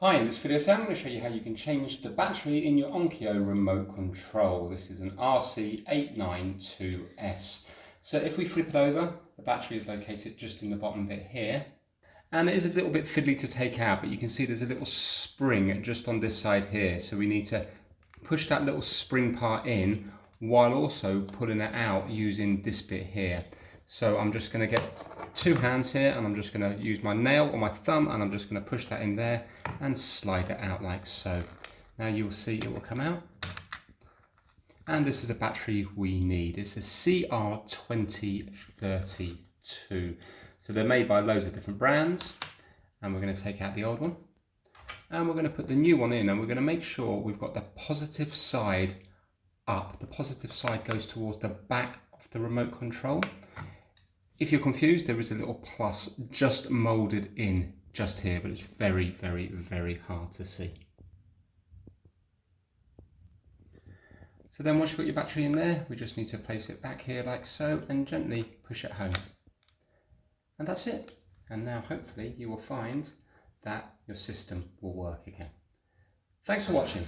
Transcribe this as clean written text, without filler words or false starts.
Hi, in this video I'm going to show you how you can change the battery in your ONKYO remote control. This is an RC892S. So if we flip it over, the battery is located just in the bottom bit here. And it is a little bit fiddly to take out, but you can see there's a little spring just on this side here. So we need to push that little spring part in while also pulling it out using this bit here. So I'm just going to get two hands here and I'm just going to use my nail or my thumb and I'm just going to push that in there and slide it out like so. Now you will see it will come out. And this is a battery we need. It's a CR2032. So they're made by loads of different brands. And we're going to take out the old one. And we're going to put the new one in and we're going to make sure we've got the positive side up. The positive side goes towards the back of the remote control. If you're confused, there is a little plus just molded in just here, but it's very, very, very hard to see. So then once you've got your battery in there, we just need to place it back here like so and gently push it home. And that's it. And now hopefully you will find that your system will work again. Thanks for watching.